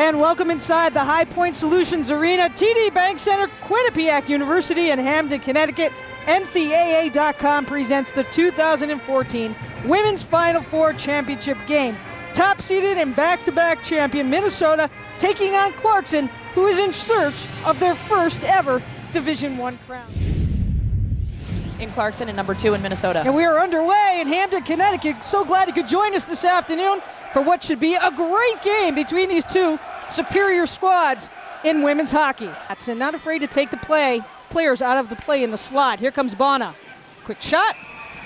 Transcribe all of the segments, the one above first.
And welcome inside the High Point Solutions Arena, TD Bank Center, Quinnipiac University in Hamden, Connecticut. NCAA.com presents the 2014 Women's Final Four Championship game. Top-seeded and back-to-back champion Minnesota taking on Clarkson, who is in search of their first ever Division I crown. In Clarkson and number 2 in Minnesota. And we are underway in Hamden, Connecticut. So glad you could join us this afternoon for what should be a great game between these two superior squads in women's hockey. And not afraid to take the players out of the play in the slot. Here comes Bona. Quick shot,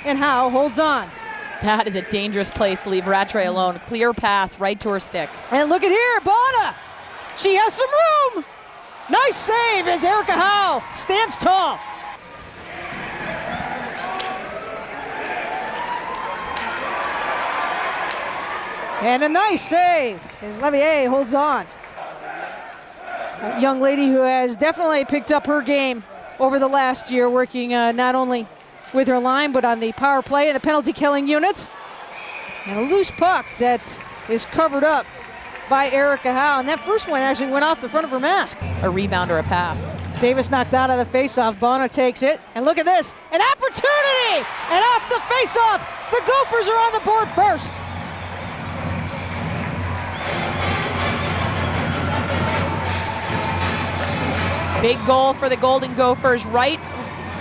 and Howe holds on. That is a dangerous place to leave Rattray alone. Clear pass right to her stick. And look at here, Bona. She has some room. Nice save as Erica Howe stands tall. And a nice save as Levier holds on. A young lady who has definitely picked up her game over the last year, working not only with her line, but on the power play and the penalty killing units. And a loose puck that is covered up by Erica Howe. And that first one actually went off the front of her mask. A rebound or a pass. Davis knocked out of the faceoff. Bona takes it. And look at this, an opportunity! And off the faceoff, the Gophers are on the board first. Big goal for the Golden Gophers right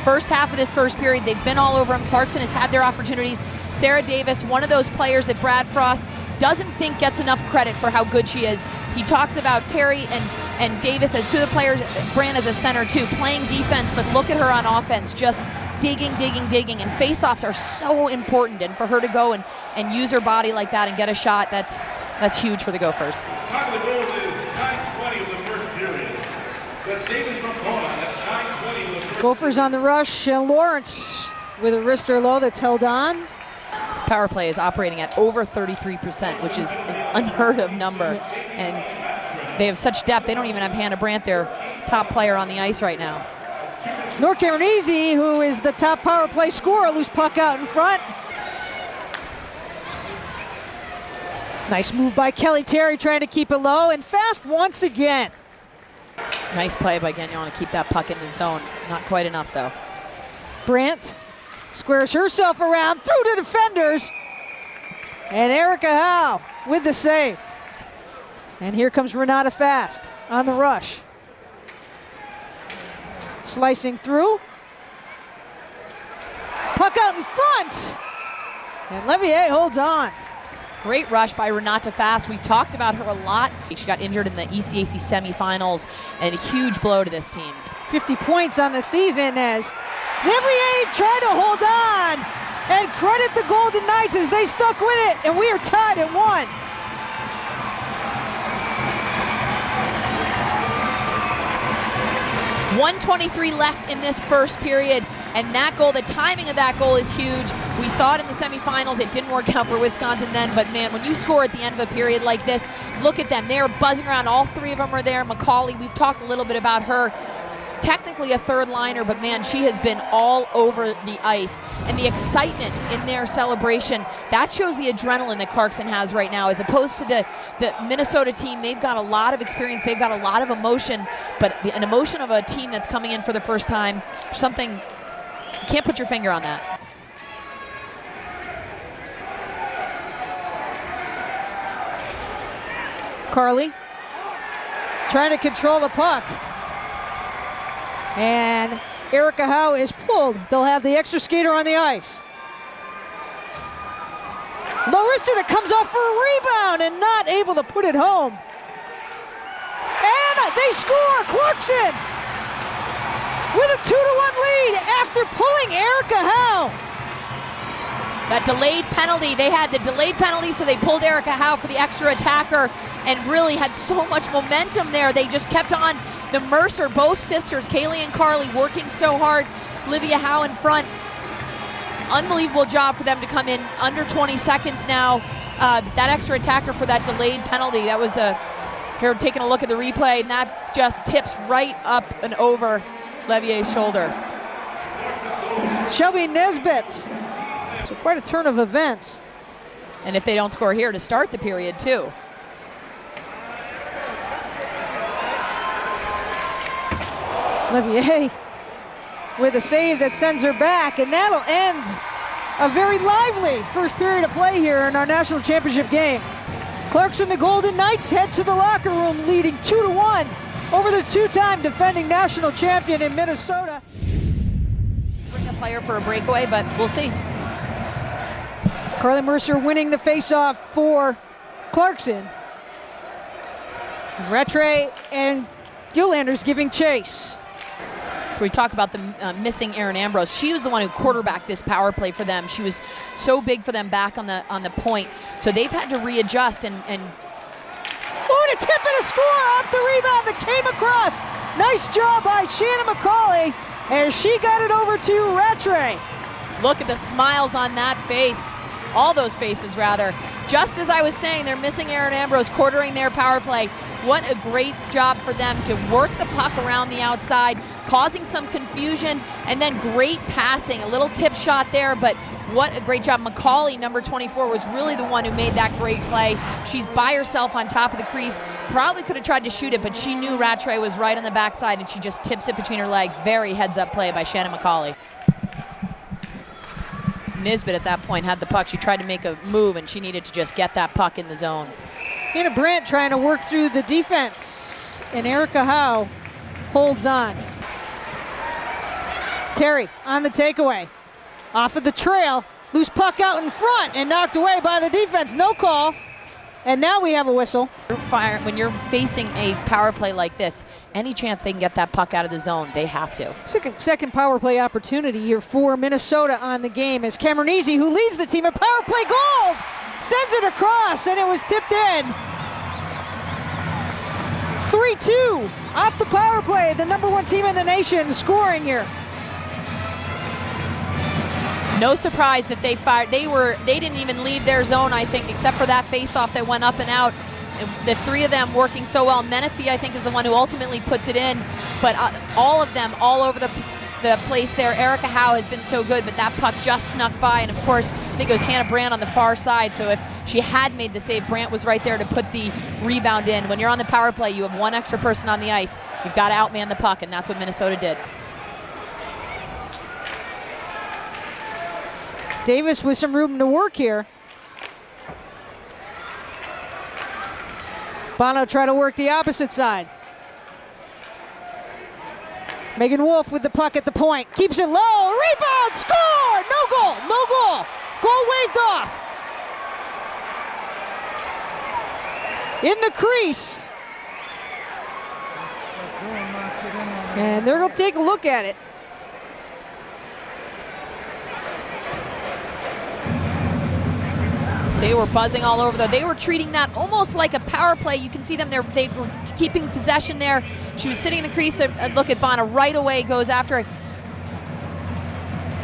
first half of this first period. They've been all over him. Clarkson has had their opportunities. Sarah Davis, one of those players that Brad Frost doesn't think gets enough credit for how good she is. He talks about Terry and Davis as two of the players, Brand as a center too, playing defense, but look at her on offense, just digging, and faceoffs are so important, and for her to go and use her body like that and get a shot, that's huge for the Gophers. Time of the goal is 9:20 of the first period. That's Davis from Bona at 9:20 of the first. Gophers on the rush, and Lawrence with a wrister low that's held on. This power play is operating at over 33%, which is an unheard of number. And they have such depth, they don't even have Hannah Brandt, their top player on the ice right now. Nor Cameronese, who is the top power play scorer, loose puck out in front. Nice move by Kelly Terry, trying to keep it low, and fast once again. Nice play by Gagnon to keep that puck in the zone. Not quite enough, though. Brandt squares herself around through the defenders. And Erica Howe with the save. And here comes Renata Fast on the rush. Slicing through. Puck out in front. And Levier holds on. Great rush by Renata Fast. We've talked about her a lot. She got injured in the ECAC semifinals, and a huge blow to this team. 50 points on the season as Levier tried to hold on, and credit the Golden Knights as they stuck with it, and we are tied at 1. .123 left in this first period, and that goal, the timing of that goal is huge. We saw it in the semifinals. It didn't work out for Wisconsin then, but man, when you score at the end of a period like this, look at them. They are buzzing around. All three of them are there. McCauley, we've talked a little bit about her. Technically a third liner, but man, she has been all over the ice. And the excitement in their celebration, that shows the adrenaline that Clarkson has right now, as opposed to the Minnesota team. They've got a lot of experience, they've got a lot of emotion, but an emotion of a team that's coming in for the first time, something, you can't put your finger on that. Carly trying to control the puck. And Erica Howe is pulled. They'll have the extra skater on the ice. Larissa that comes off for a rebound and not able to put it home. And they score! Clarkson with a 2-1 lead after pulling Erica Howe. That delayed penalty, they had the delayed penalty, so they pulled Erica Howe for the extra attacker and really had so much momentum there. They just kept on. The Mercer, both sisters, Kaylee and Carly, working so hard. Olivia Howe in front. Unbelievable job for them to come in under 20 seconds now. That extra attacker for that delayed penalty, that was here taking a look at the replay, and that just tips right up and over Levier's shoulder. Shelby Nesbitt. So quite a turn of events. And if they don't score here to start the period too. Levier with a save that sends her back, and that'll end a very lively first period of play here in our national championship game. Clarkson, the Golden Knights head to the locker room leading 2-1 over the two-time defending national champion in Minnesota. Bring a player for a breakaway, but we'll see. Carly Mercer winning the faceoff for Clarkson. Rattray and Gillanders giving chase. We talk about the missing Erin Ambrose. She was the one who quarterbacked this power play for them. She was so big for them back on the point. So they've had to readjust and oh, and a tip and a score off the rebound that came across. Nice job by Shannon McCauley as she got it over to Rattray. Look at the smiles on that face. All those faces, rather. Just as I was saying, they're missing Erin Ambrose quartering their power play. What a great job for them to work the puck around the outside, causing some confusion, and then great passing. A little tip shot there, but what a great job. McCauley, number 24, was really the one who made that great play. She's by herself on top of the crease. Probably could have tried to shoot it, but she knew Rattray was right on the backside, and she just tips it between her legs. Very heads-up play by Shannon McCauley. Nisbet at that point had the puck. She tried to make a move, and she needed to just get that puck in the zone. Hannah Brandt trying to work through the defense, and Erica Howe holds on. Terry on the takeaway. Off of the trail, loose puck out in front and knocked away by the defense. No call, and now we have a whistle. When you're facing a power play like this, any chance they can get that puck out of the zone, they have to. Second power play opportunity here for Minnesota on the game as Cameronese, who leads the team in power play goals, sends it across, and it was tipped in. 3-2 off the power play, the #1 team in the nation scoring here. No surprise that they fired. They didn't even leave their zone, I think, except for that face-off that went up and out. The three of them working so well. Menifee, I think, is the one who ultimately puts it in, but all of them all over the place there. Erica Howe has been so good, but that puck just snuck by, and of course, I think it was Hannah Brandt on the far side, so if she had made the save, Brandt was right there to put the rebound in. When you're on the power play, you have one extra person on the ice. You've got to outman the puck, and that's what Minnesota did. Davis with some room to work here. Bono try to work the opposite side. Megan Wolf with the puck at the point. Keeps it low. Rebound. Score. No goal. No goal. Goal waved off. In the crease. And they're going to take a look at it. They were buzzing all over, though. They were treating that almost like a power play. You can see them there. They were keeping possession there. She was sitting in the crease. Look at Bono right away, goes after it.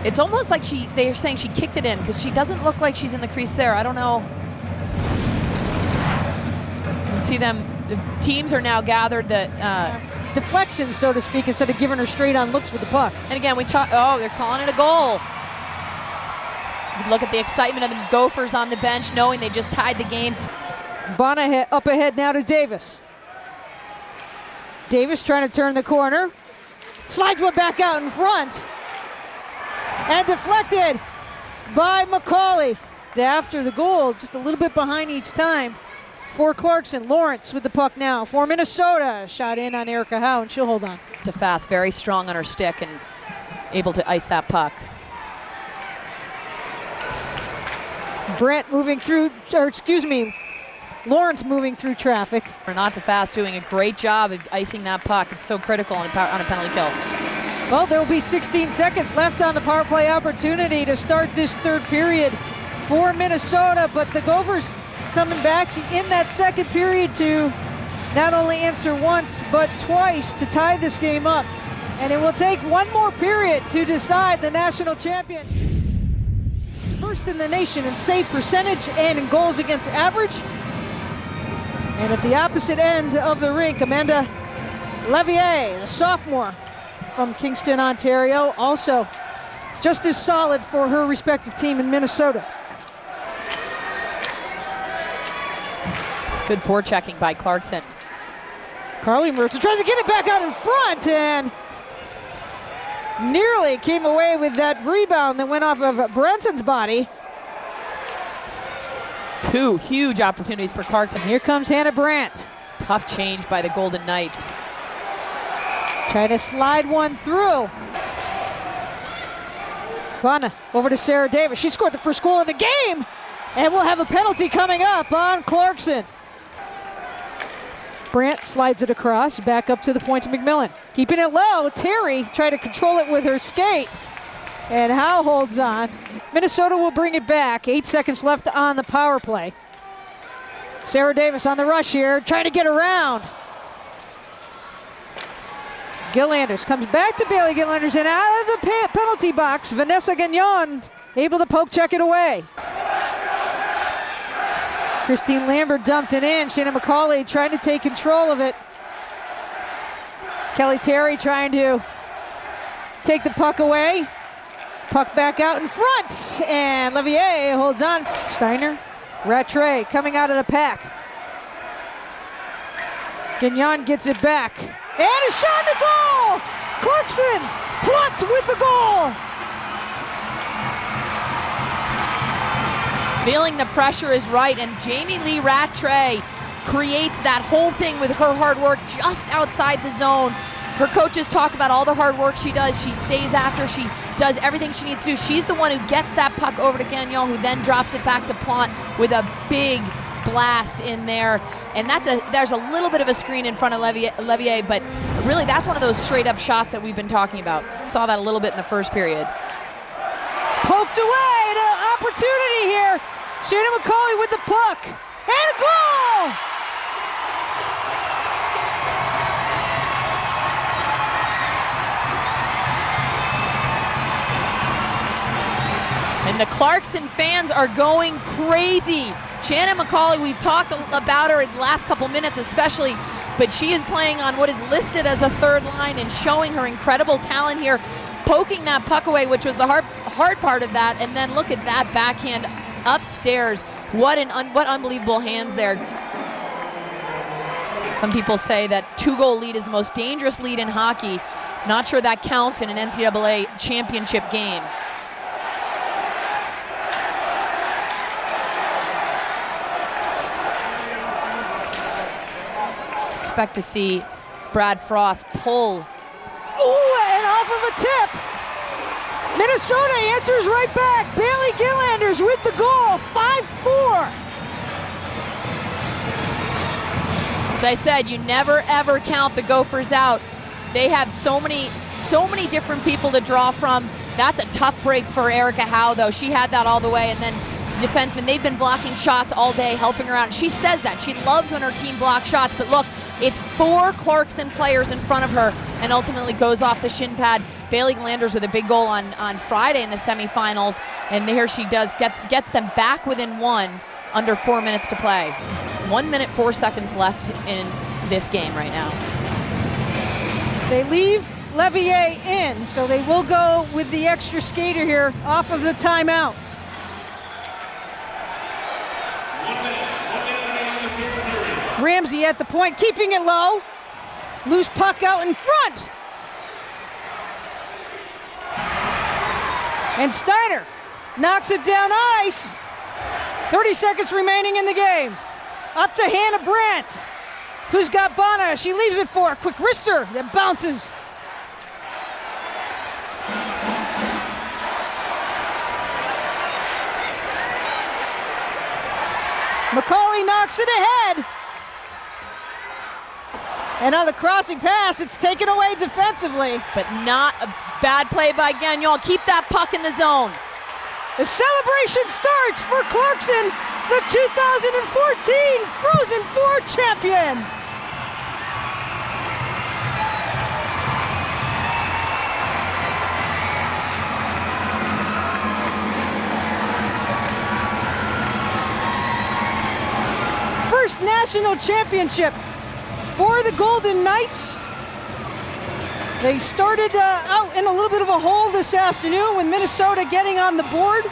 It's almost like they're saying she kicked it in because she doesn't look like she's in the crease there. I don't know. You can see them. The teams are now gathered. Deflection, so to speak, instead of giving her straight on looks with the puck. And again, they're calling it a goal. Look at the excitement of the Gophers on the bench, knowing they just tied the game. Bono up ahead now to Davis. Davis trying to turn the corner. Slides one back out in front. And deflected by McCauley. After the goal, just a little bit behind each time for Clarkson. Lawrence with the puck now for Minnesota. Shot in on Erica Howe, and she'll hold on. To fast, very strong on her stick and able to ice that puck. Brent moving through, Lawrence moving through traffic. Not too fast, doing a great job of icing that puck. It's so critical on a penalty kill. Well, there will be 16 seconds left on the power play opportunity to start this third period for Minnesota, but the Gophers coming back in that second period to not only answer once, but twice to tie this game up. And it will take one more period to decide the national champion. First in the nation in save percentage and in goals against average. And at the opposite end of the rink, Amanda Levier, the sophomore from Kingston, Ontario, also just as solid for her respective team in Minnesota. Good forechecking by Clarkson. Carly Mercer tries to get it back out in front, and nearly came away with that rebound that went off of Branson's body. 2 huge opportunities for Clarkson. Here comes Hannah Brandt. Tough change by the Golden Knights. Trying to slide one through. Bonna over to Sarah Davis. She scored the first goal of the game, and we'll have a penalty coming up on Clarkson. Brandt slides it across, back up to the point to McMillan. Keeping it low, Terry tried to control it with her skate, and Howe holds on. Minnesota will bring it back. 8 seconds left on the power play. Sarah Davis on the rush here, trying to get around. Gillanders comes back to Bailey Gillanders, and out of the penalty box, Vanessa Gagnon able to poke check it away. Christine Lambert dumped it in. Shannon McCauley trying to take control of it. Kelly Terry trying to take the puck away. Puck back out in front, and Levier holds on. Steiner, Rattray coming out of the pack. Gagnon gets it back, and a shot to goal! Clarkson plucked with the goal! Feeling the pressure is right, and Jamie Lee Rattray creates that whole thing with her hard work just outside the zone. Her coaches talk about all the hard work she does. She stays after, she does everything she needs to do. She's the one who gets that puck over to Gagnon, who then drops it back to Plante with a big blast in there. And there's a little bit of a screen in front of Levier, but really that's one of those straight up shots that we've been talking about. Saw that a little bit in the first period. Poked away, an opportunity here. Shannon McCauley with the puck, and a goal! And the Clarkson fans are going crazy. Shannon McCauley, we've talked about her in the last couple minutes especially, but she is playing on what is listed as a third line and showing her incredible talent here, poking that puck away, which was the hard part of that. And then look at that backhand upstairs. What unbelievable hands there. Some people say that 2-goal lead is the most dangerous lead in hockey. Not sure that counts in an NCAA championship game. Expect to see Brad Frost pull. Ooh, and off of a tip. Minnesota answers right back. Bailey Gillanders with the goal, 5-4. As I said, you never ever count the Gophers out. They have so many different people to draw from. That's a tough break for Erica Howe, though. She had that all the way, and then the defensemen, they've been blocking shots all day, helping her out. She says that. She loves when her team blocks shots, but look, it's 4 Clarkson players in front of her and ultimately goes off the shin pad. Bailey Gillanders with a big goal on Friday in the semifinals, and here she gets them back within 1 under 4 minutes to play. 1 minute, 4 seconds left in this game right now. They leave Levier in, so they will go with the extra skater here off of the timeout. 1 minute remaining in the third period. Ramsey at the point, keeping it low. Loose puck out in front. And Steiner knocks it down ice. 30 seconds remaining in the game. Up to Hannah Brandt, who's got Bonna. She leaves it for a quick wrister that bounces. McCauley knocks it ahead. And on the crossing pass, it's taken away defensively. But not a bad play by Gagnon. Keep that puck in the zone. The celebration starts for Clarkson, the 2014 Frozen Four champion. First national championship for the Golden Knights. They started out in a little bit of a hole this afternoon with Minnesota getting on the board.